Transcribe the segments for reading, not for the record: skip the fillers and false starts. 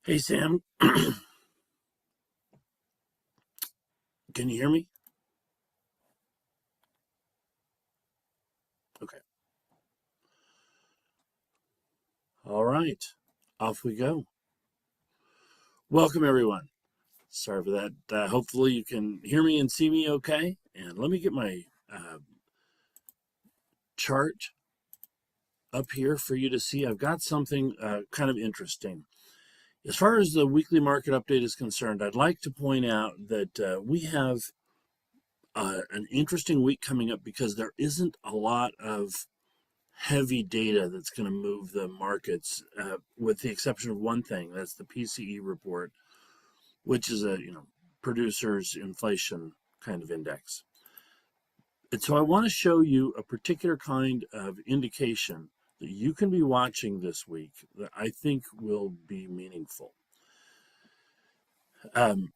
Hey Sam, can you hear me? Okay. All right. Off we go. Welcome everyone. Sorry for that. Hopefully you can hear me and see me okay. And let me get my chart up here for you to see. I've got something kind of interesting. As far as the weekly market update is concerned, I'd like to point out that we have an interesting week coming up because there isn't a lot of heavy data that's going to move the markets, with the exception of one thing. That's the PCE report, which is a producers inflation kind of index. And so I want to show you a particular kind of indication that you can be watching this week that I think will be meaningful. And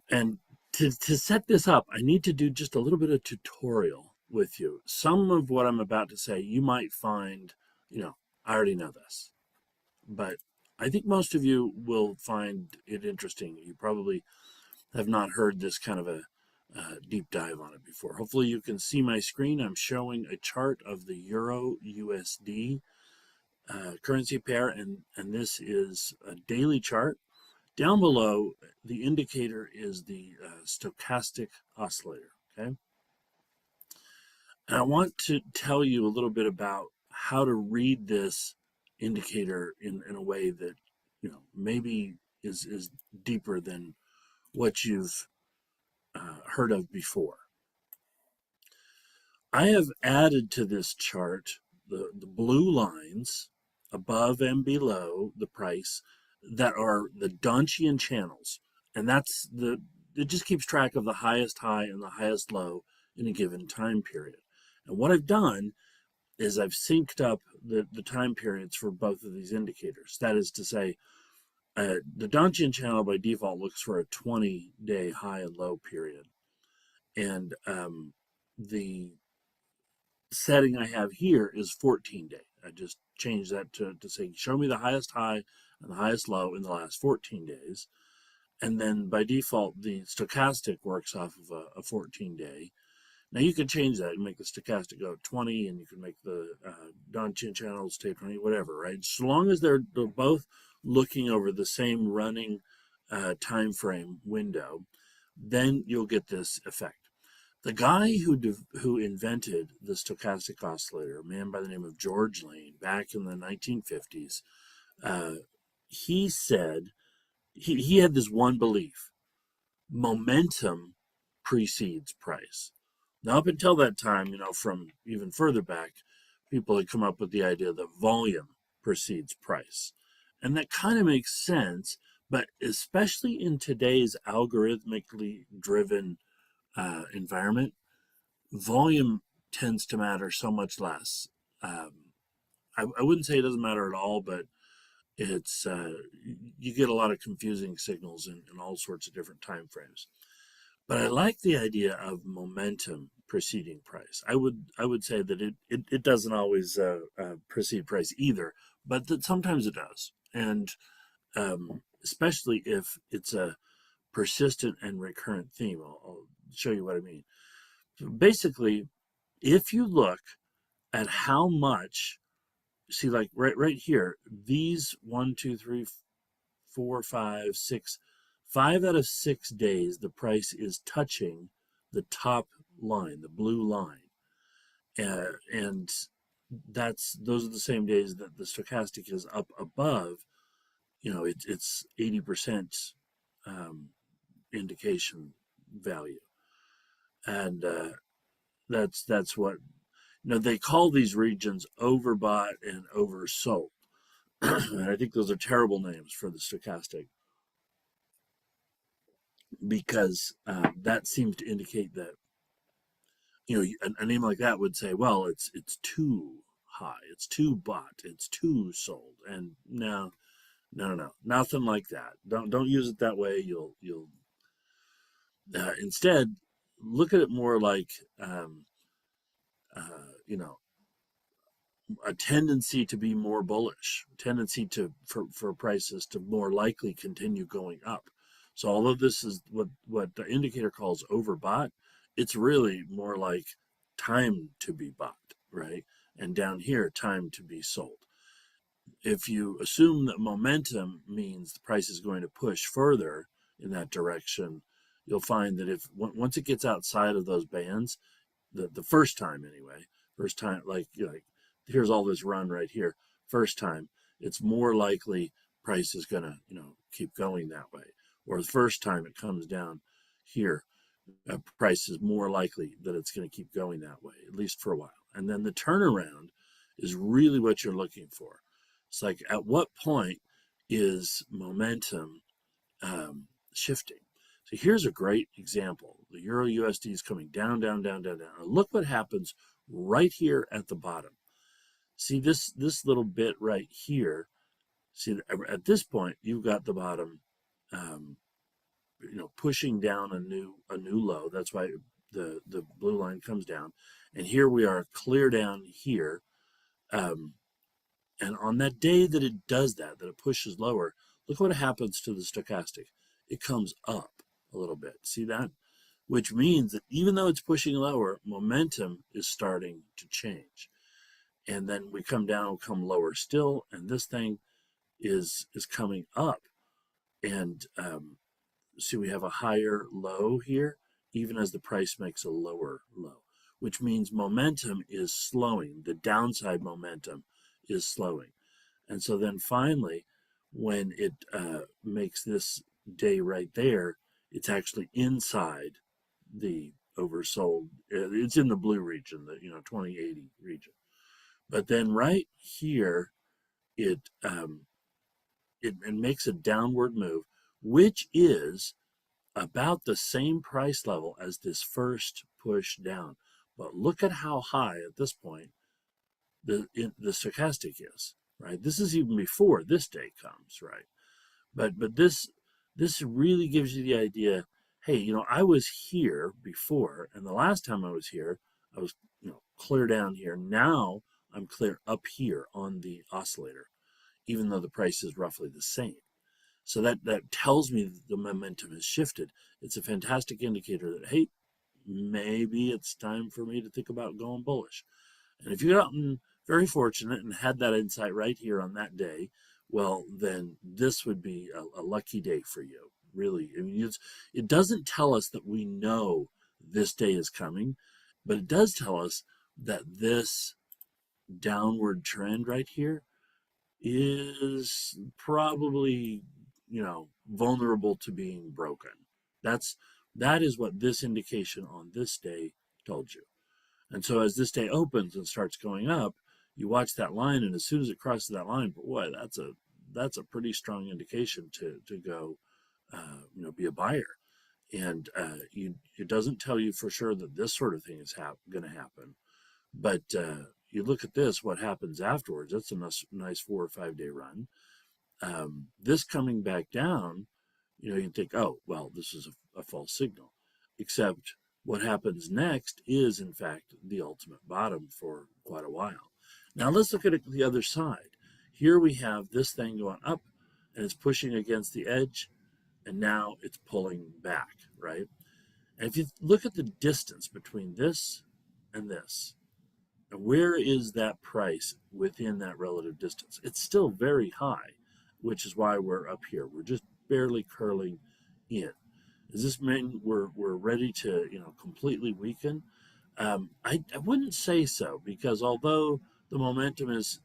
to set this up, I need to do just a little bit of tutorial with you. Some of what I'm about to say, you might find, I already know this, but I think most of you will find it interesting. You probably have not heard this kind of a deep dive on it before. Hopefully you can see my screen. I'm showing a chart of the Euro USD currency pair, and this is a daily chart. Down below, the indicator is the stochastic oscillator. Okay, and I want to tell you a little bit about how to read this indicator in a way that maybe is deeper than what you've heard of before. I have added to this chart the blue lines above and below the price that are the Donchian channels. And it just keeps track of the highest high and the highest low in a given time period. And what I've done is I've synced up the time periods for both of these indicators. That is to say, the Donchian channel by default looks for a 20-day high and low period. And the setting I have here is 14-day. I just changed that to say, show me the highest high and the highest low in the last 14 days. And then by default, the stochastic works off of a 14-day. Now you could change that and make the stochastic go 20, and you can make the Donchian channels stay 20, whatever, right? So long as they're both looking over the same running time frame window, then you'll get this effect. The guy who invented the stochastic oscillator, a man by the name of George Lane, back in the 1950s, uh, he said he had this one belief: momentum precedes price. Now, up until that time, from even further back, people had come up with the idea that volume precedes price. And that kind of makes sense, but especially in today's algorithmically driven environment, volume tends to matter so much less. Um, I wouldn't say it doesn't matter at all, but it's you get a lot of confusing signals in all sorts of different time frames. But I like the idea of momentum preceding price. I would say that it doesn't always precede price either, but that sometimes it does, and especially if it's a persistent and recurrent theme. I'll show you what I mean. So basically, if you look at how much, see, like right here, these 5 out of 6 days, the price is touching the top line, the blue line, and those are the same days that the stochastic is up above. It's 80% um, indication value, and that's what they call these regions overbought and oversold. And I think those are terrible names for the stochastic, because that seems to indicate that a name like that would say, well, it's too high, it's too bought, it's too sold, and no, no, no, no, nothing like that. Don't use it that way. You'll instead look at it more like uh, you know a tendency to be more bullish, tendency for prices to more likely continue going up. So although this is what the indicator calls overbought, it's really more like time to be bought, right? And down here, time to be sold. If you assume that momentum means the price is going to push further in that direction, you'll find that if once it gets outside of those bands, the first time anyway, first time like here's all this run right here, first time, it's more likely price is gonna keep going that way. Or the first time it comes down here, price is more likely that it's going to keep going that way, at least for a while. And then the turnaround is really what you're looking for. It's like at what point is momentum shifting? So here's a great example. The Euro USD is coming down, down, down, down, down. Look what happens right here at the bottom. See this little bit right here. See, at this point, you've got the bottom, pushing down a new low. That's why the blue line comes down, and here we are clear down here. And on that day that it does that it pushes lower, look what happens to the stochastic. It comes up a little bit. See that? Which means that even though it's pushing lower, momentum is starting to change. And then we come down, we'll come lower still, and this thing is coming up. And see, we have a higher low here, even as the price makes a lower low, which means momentum is slowing. The downside momentum is slowing. And so then finally, when it makes this day right there, it's actually inside the oversold. It's in the blue region, the 2080 region. But then right here, it it makes a downward move, which is about the same price level as this first push down. But look at how high at this point the stochastic is, right? This is even before this day comes, right? But this really gives you the idea. Hey, I was here before, and the last time I was here, I was clear down here. Now I'm clear up here on the oscillator, even though the price is roughly the same. So that tells me that the momentum has shifted. It's a fantastic indicator that, hey, maybe it's time for me to think about going bullish. And if you've gotten very fortunate and had that insight right here on that day, well, then this would be a lucky day for you. Really, I mean, it doesn't tell us that we know this day is coming, but it does tell us that this downward trend right here is probably, vulnerable to being broken. That is what this indication on this day told you. And so as this day opens and starts going up, you watch that line, and as soon as it crosses that line, boy, that's a pretty strong indication to go, be a buyer. And it doesn't tell you for sure that this sort of thing is going to happen, but you look at this, what happens afterwards. That's a nice 4 or 5 day run. This coming back down, you think, oh, well, this is a false signal. Except what happens next is, in fact, the ultimate bottom for quite a while. Now let's look at it the other side. Here we have this thing going up, and it's pushing against the edge, and now it's pulling back, right? And if you look at the distance between this and this, and where is that price within that relative distance? It's still very high, which is why we're up here. We're just barely curling in. Does this mean we're ready to completely weaken? I wouldn't say so, because although the momentum is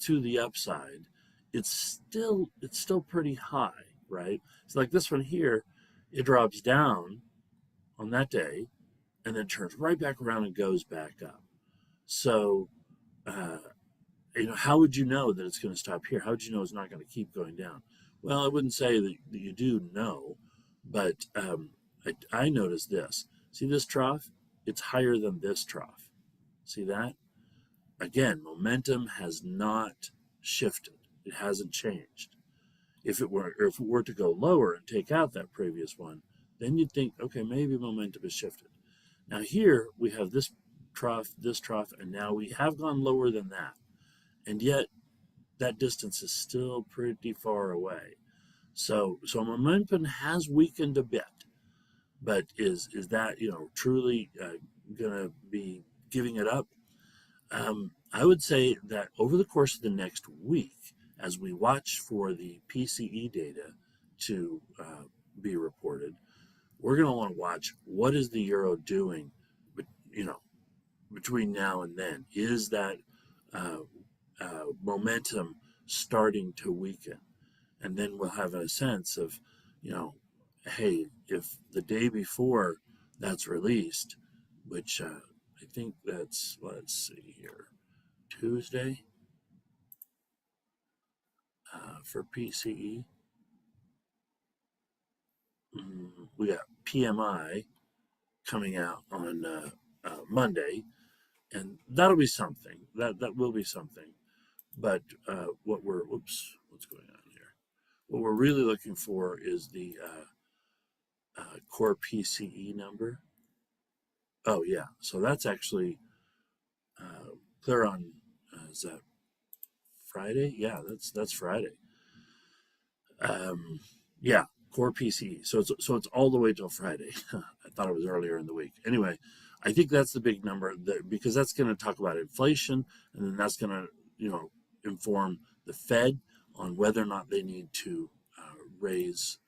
to the upside, it's still pretty high, right? It's like this one here, it drops down on that day and then turns right back around and goes back up. So, how would you know that it's going to stop here? How would you know it's not going to keep going down? Well, I wouldn't say that you do know, but I noticed this. See this trough? It's higher than this trough. See that? Again, momentum has not shifted. It hasn't changed. If it were to go lower and take out that previous one, then you'd think, okay, maybe momentum has shifted. Now here we have this trough, and now we have gone lower than that. and yet that distance is still pretty far away. So momentum has weakened a bit, but is that truly going to be giving it up? I would say that over the course of the next week, as we watch for the PCE data to be reported, we're going to want to watch what is the euro doing, but between now and then. Is that uh, momentum starting to weaken? And then we'll have a sense of, you know, hey, if the day before that's released, which I think that's, let's see here, Tuesday for PCE. We got PMI coming out on Monday, and that'll be something. That will be something. But what's going on here? What we're really looking for is the core PCE number. Oh yeah, so that's actually clear on. Is that Friday? Yeah, that's Friday. Um, yeah, core PCE. So it's all the way till Friday. I thought it was earlier in the week. Anyway, I think that's the big number because that's going to talk about inflation, and then that's going to inform the Fed on whether or not they need to raise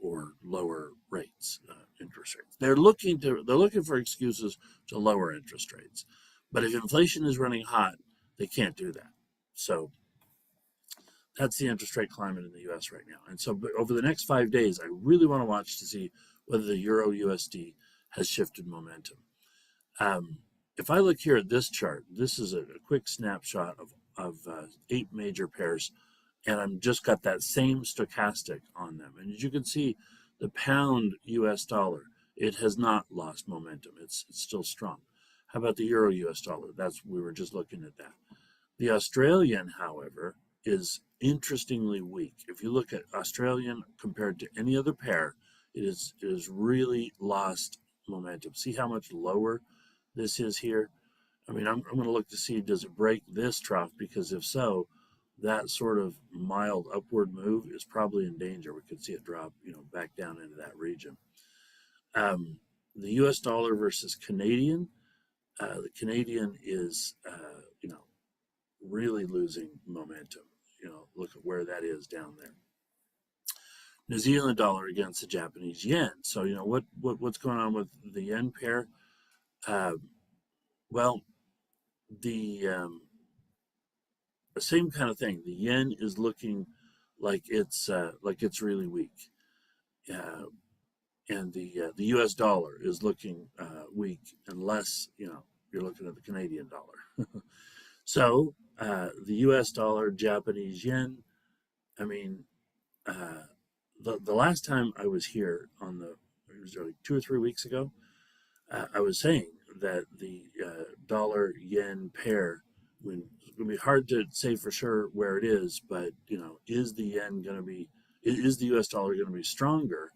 or lower rates, interest rates. They're looking for excuses to lower interest rates, but if inflation is running hot, they can't do that. So that's the interest rate climate in the U.S. right now. And so, over the next 5 days, I really want to watch to see whether the Euro USD has shifted momentum. Um, if I look here at this chart, this is a quick snapshot of 8 major pairs, and I've just got that same stochastic on them. And as you can see, the pound US dollar, it has not lost momentum. It's still strong. How about the euro US dollar? We were just looking at that. The Australian, however, is interestingly weak. If you look at Australian compared to any other pair, it is really lost momentum. See how much lower this is here? I mean, I'm going to look to see, does it break this trough? Because if so, that sort of mild upward move is probably in danger. We could see it drop, back down into that region. Um, the U.S. dollar versus Canadian. The Canadian is, really losing momentum. Look at where that is down there. New Zealand dollar against the Japanese yen. So what's going on with the yen pair? Uh, well, the same kind of thing. The yen is looking like it's really weak, uh, and the U.S. dollar is looking weak unless you're looking at the Canadian dollar. So the U.S. dollar, Japanese yen. I mean, uh, the last time I was here it was like 2 or 3 weeks ago. I was saying that the dollar yen pair, it's going to be hard to say for sure where it is, but is the yen going to be, is the U.S. dollar going to be stronger?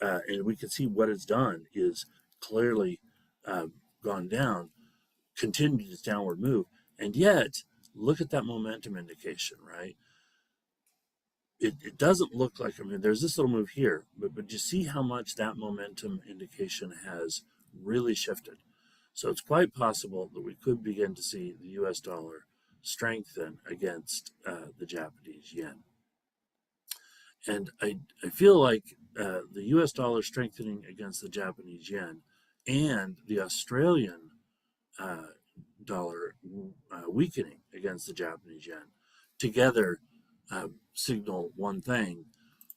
And we can see what it's done is clearly uh, gone down, continued its downward move, and yet look at that momentum indication, right? It doesn't look like, I mean, there's this little move here, but you see how much that momentum indication has really shifted. So it's quite possible that we could begin to see the US dollar strengthen against the Japanese yen. And I feel like the US dollar strengthening against the Japanese yen and the Australian uh, dollar weakening against the Japanese yen together signal one thing,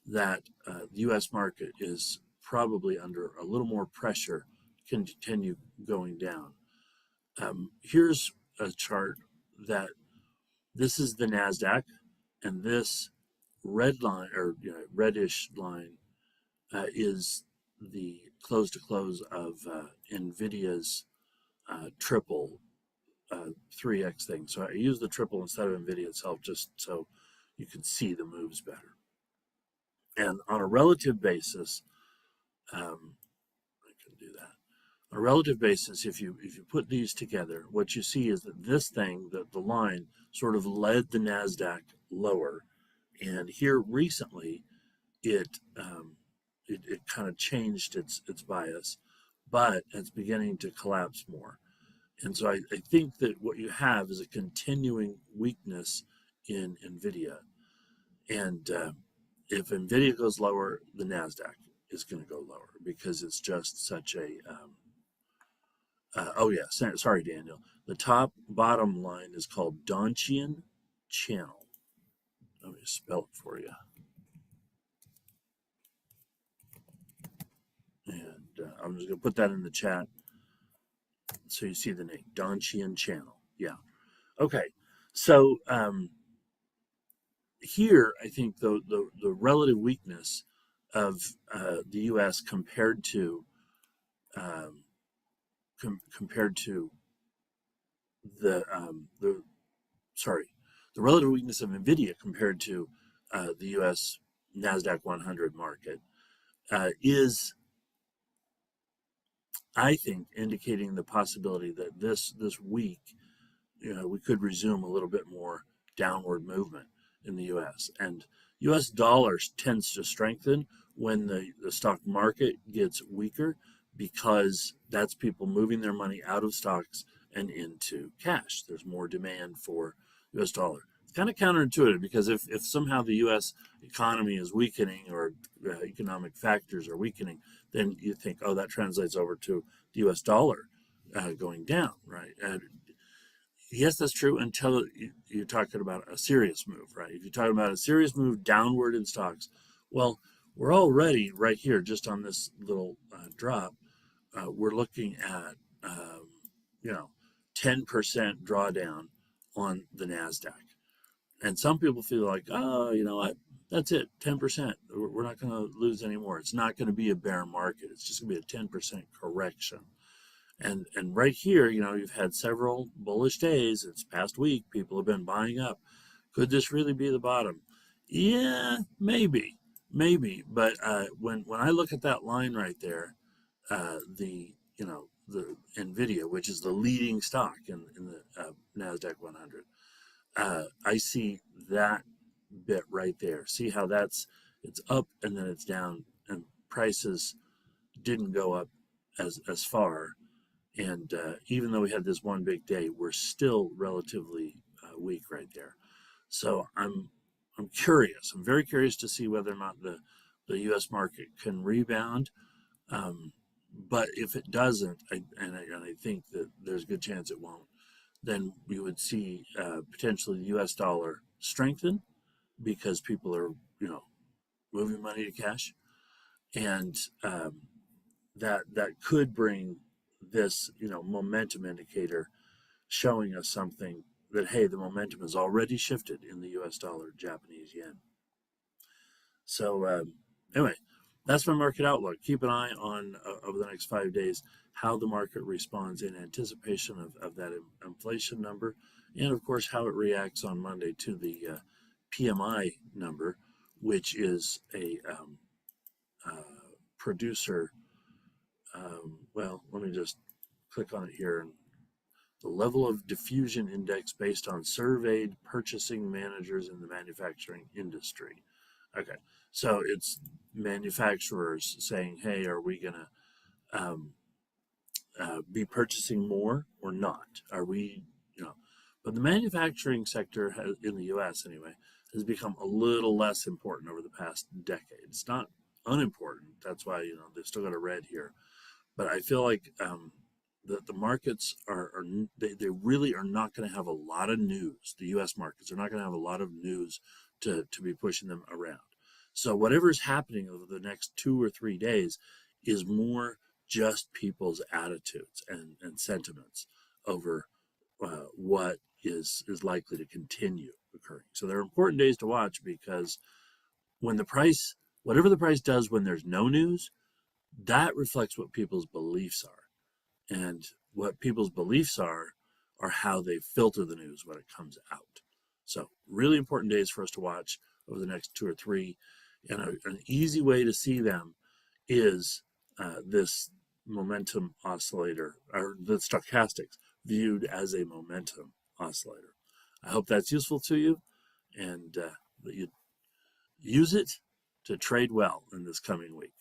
that the U.S. market is probably under a little more pressure to continue going down. Here's a chart that this is the NASDAQ, and this red line or reddish line is the close to close of NVIDIA's triple 3x thing. So I use the triple instead of NVIDIA itself just so you can see the moves better. And on a relative basis, I can do that. a relative basis, if you put these together, what you see is that this thing, the line, sort of led the Nasdaq lower, and here recently, it it kind of changed its bias, but it's beginning to collapse more. And so I think that what you have is a continuing weakness in NVIDIA. And if NVIDIA goes lower, the NASDAQ is going to go lower because it's just such a, oh yeah, sorry, Daniel. The top bottom line is called Donchian Channel. Let me spell it for you. And I'm just going to put that in the chat so you see the name, Donchian Channel. Yeah. Okay. So here, I think the relative weakness of the U.S. Um, compared to the sorry, the relative weakness of Nvidia compared to the U.S. Nasdaq 100 market is, I think, indicating the possibility that this week, we could resume a little bit more downward movement in the U.S. And U.S. dollars tends to strengthen when the stock market gets weaker because that's people moving their money out of stocks and into cash. There's more demand for U.S. dollar. It's kind of counterintuitive because if somehow the U.S. economy is weakening or economic factors are weakening, then you think, oh, that translates over to the U.S. dollar going down, right? And yes, that's true until you're talking about a serious move, right? If you're talking about a serious move downward in stocks, well, we're already right here just on this little drop. We're looking at, um, you know, 10% drawdown on the NASDAQ. And some people feel like, oh, that's it, 10%. We're not going to lose anymore. It's not going to be a bear market. It's just going to be a 10% correction. And right here, you've had several bullish days. It's past week. People have been buying up. Could this really be the bottom? Yeah, maybe. But when I look at that line right there, the Nvidia, which is the leading stock in the Nasdaq 100, I see that bit right there. See how it's up and then it's down, and prices didn't go up as far. And even though we had this one big day, we're still relatively weak right there. So I'm curious. I'm very curious to see whether or not the U.S. market can rebound. But if it doesn't, and I think that there's a good chance it won't, then we would see potentially the U.S. dollar strengthen because people are, moving money to cash, and that could bring this, momentum indicator showing us something that, hey, the momentum has already shifted in the U.S. dollar, Japanese yen. So anyway, that's my market outlook. Keep an eye on over the next 5 days how the market responds in anticipation of that inflation number, and of course how it reacts on Monday to the PMI number, which is a producer. Well, let me just click on it here. And the level of diffusion index based on surveyed purchasing managers in the manufacturing industry. Okay, so it's manufacturers saying, hey, are we going to be purchasing more or not? Are we, but the manufacturing sector in the U.S. anyway has become a little less important over the past decade. It's not unimportant. That's why, they've still got a red here. But I feel like the markets they really are not going to have a lot of news. The U.S. markets are not going to have a lot of news to be pushing them around. So whatever is happening over the next 2 or 3 days is more just people's attitudes and sentiments over what is likely to continue occurring. So they're important days to watch because when whatever the price does when there's no news, that reflects what people's beliefs are. And what people's beliefs are how they filter the news when it comes out. So really important days for us to watch over the next 2 or 3. And an easy way to see them is this momentum oscillator, or the stochastics viewed as a momentum oscillator. I hope that's useful to you, and that you use it to trade well in this coming week.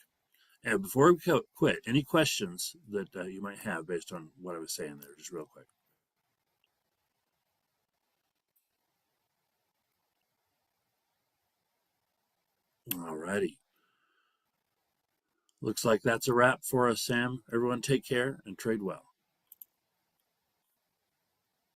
And before we quit, any questions that you might have based on what I was saying there, just real quick. All righty. Looks like that's a wrap for us, Sam. Everyone take care and trade well.